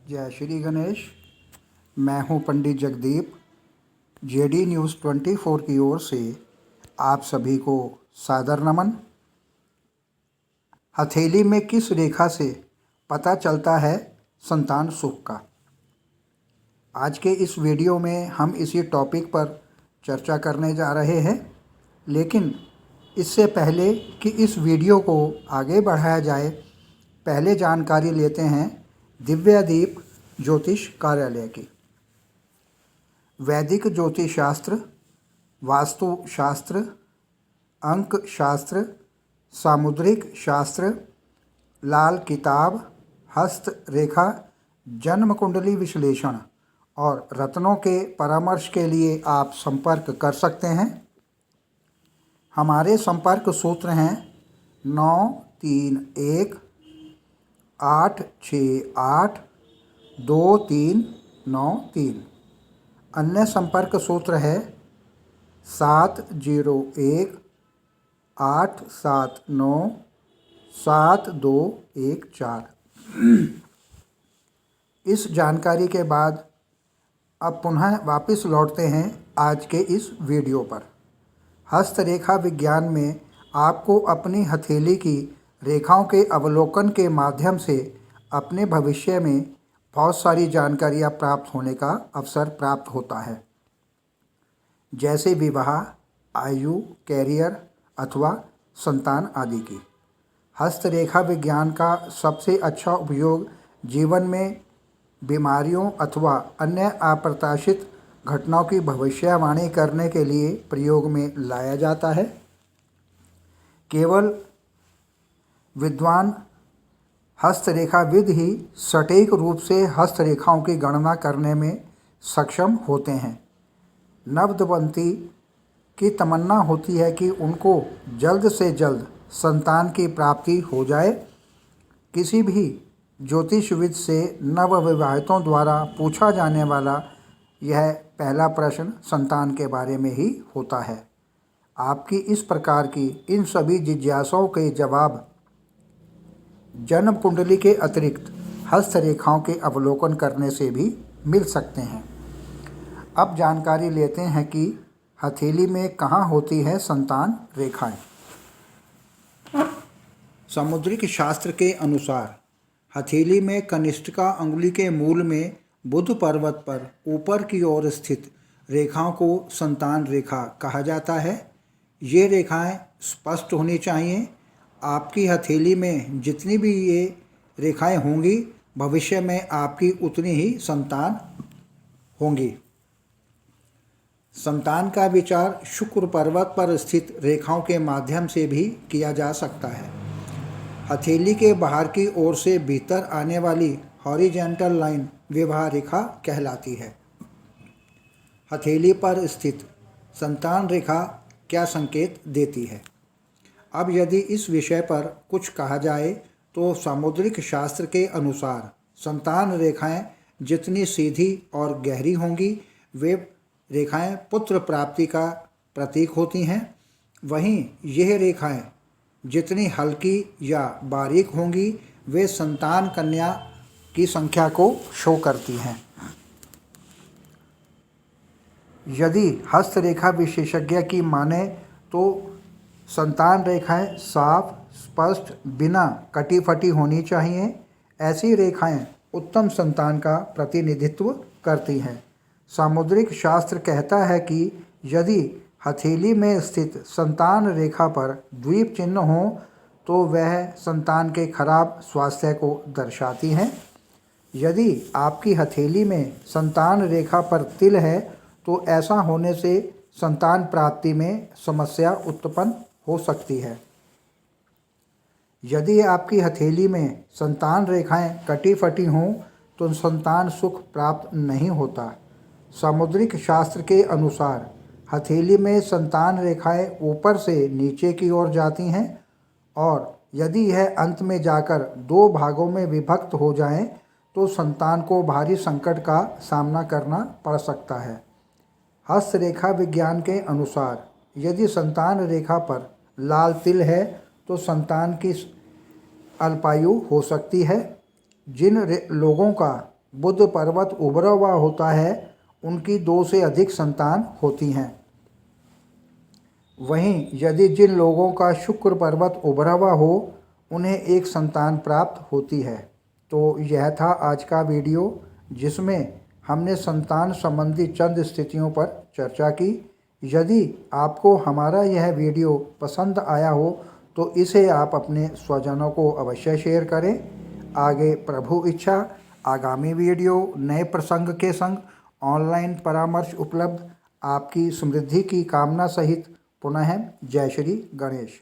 जय श्री गणेश। मैं हूं पंडित जगदीप। जेडी न्यूज़ 24 की ओर से आप सभी को सादर नमन। हथेली में किस रेखा से पता चलता है संतान सुख का? आज के इस वीडियो में हम इसी टॉपिक पर चर्चा करने जा रहे हैं, लेकिन इससे पहले कि इस वीडियो को आगे बढ़ाया जाए, पहले जानकारी लेते हैं दिव्यादीप ज्योतिष कार्यालय की। वैदिक ज्योतिष शास्त्र, वास्तु शास्त्र, अंक शास्त्र, सामुद्रिक शास्त्र, लाल किताब, हस्त रेखा, जन्म कुंडली विश्लेषण और रत्नों के परामर्श के लिए आप संपर्क कर सकते हैं। हमारे संपर्क सूत्र हैं 9318268239 अन्य संपर्क सूत्र है 7018797214। इस जानकारी के बाद अब पुनः वापस लौटते हैं आज के इस वीडियो पर। हस्तरेखा विज्ञान में आपको अपनी हथेली की रेखाओं के अवलोकन के माध्यम से अपने भविष्य में बहुत सारी जानकारियाँ प्राप्त होने का अवसर प्राप्त होता है, जैसे विवाह, आयु, कैरियर अथवा संतान आदि की। हस्तरेखा विज्ञान का सबसे अच्छा उपयोग जीवन में बीमारियों अथवा अन्य अप्रत्याशित घटनाओं की भविष्यवाणी करने के लिए प्रयोग में लाया जाता है। केवल विद्वान हस्तरेखाविद ही सटीक रूप से हस्तरेखाओं की गणना करने में सक्षम होते हैं। नवदंपति की तमन्ना होती है कि उनको जल्द से जल्द संतान की प्राप्ति हो जाए। किसी भी ज्योतिषविद से नवविवाहितों द्वारा पूछा जाने वाला यह पहला प्रश्न संतान के बारे में ही होता है। आपकी इस प्रकार की इन सभी जिज्ञासाओं के जवाब जन्म कुंडली के अतिरिक्त हस्तरेखाओं के अवलोकन करने से भी मिल सकते हैं। अब जानकारी लेते हैं कि हथेली में कहाँ होती है संतान रेखाएं। सामुद्रिक शास्त्र के अनुसार हथेली में कनिष्ठिका अंगुली के मूल में बुध पर्वत पर ऊपर की ओर स्थित रेखाओं को संतान रेखा कहा जाता है। ये रेखाएं स्पष्ट होनी चाहिए। आपकी हथेली में जितनी भी ये रेखाएं होंगी, भविष्य में आपकी उतनी ही संतान होंगी। संतान का विचार शुक्र पर्वत पर स्थित रेखाओं के माध्यम से भी किया जा सकता है। हथेली के बाहर की ओर से भीतर आने वाली हॉरिजॉन्टल लाइन विवाह रेखा कहलाती है। हथेली पर स्थित संतान रेखा क्या संकेत देती है? अब यदि इस विषय पर कुछ कहा जाए तो सामुद्रिक शास्त्र के अनुसार संतान रेखाएं जितनी सीधी और गहरी होंगी, वे रेखाएं पुत्र प्राप्ति का प्रतीक होती हैं। वहीं यह रेखाएं जितनी हल्की या बारीक होंगी, वे संतान कन्या की संख्या को शो करती हैं। यदि हस्तरेखा विशेषज्ञ की माने तो संतान रेखाएं साफ, स्पष्ट, बिना कटी फटी होनी चाहिए। ऐसी रेखाएं उत्तम संतान का प्रतिनिधित्व करती हैं। सामुद्रिक शास्त्र कहता है कि यदि हथेली में स्थित संतान रेखा पर द्वीप चिन्ह हो तो वह संतान के खराब स्वास्थ्य को दर्शाती हैं। यदि आपकी हथेली में संतान रेखा पर तिल है तो ऐसा होने से संतान प्राप्ति में समस्या उत्पन्न हो सकती है। यदि आपकी हथेली में संतान रेखाएं कटी फटी हों तो संतान सुख प्राप्त नहीं होता। सामुद्रिक शास्त्र के अनुसार हथेली में संतान रेखाएं ऊपर से नीचे की ओर जाती हैं और यदि यह अंत में जाकर दो भागों में विभक्त हो जाएं तो संतान को भारी संकट का सामना करना पड़ सकता है। हस्तरेखा विज्ञान के अनुसार यदि संतान रेखा पर लाल तिल है तो संतान की अल्पायु हो सकती है। जिन लोगों का बुध पर्वत उभरा हुआ होता है उनकी 2 से अधिक संतान होती हैं। वहीं यदि जिन लोगों का शुक्र पर्वत उभरा हुआ हो उन्हें एक संतान प्राप्त होती है। तो यह था आज का वीडियो जिसमें हमने संतान संबंधी चंद स्थितियों पर चर्चा की। यदि आपको हमारा यह वीडियो पसंद आया हो तो इसे आप अपने स्वजनों को अवश्य शेयर करें। आगे प्रभु इच्छा आगामी वीडियो नए प्रसंग के संग ऑनलाइन परामर्श उपलब्ध। आपकी समृद्धि की कामना सहित पुनः जय श्री गणेश।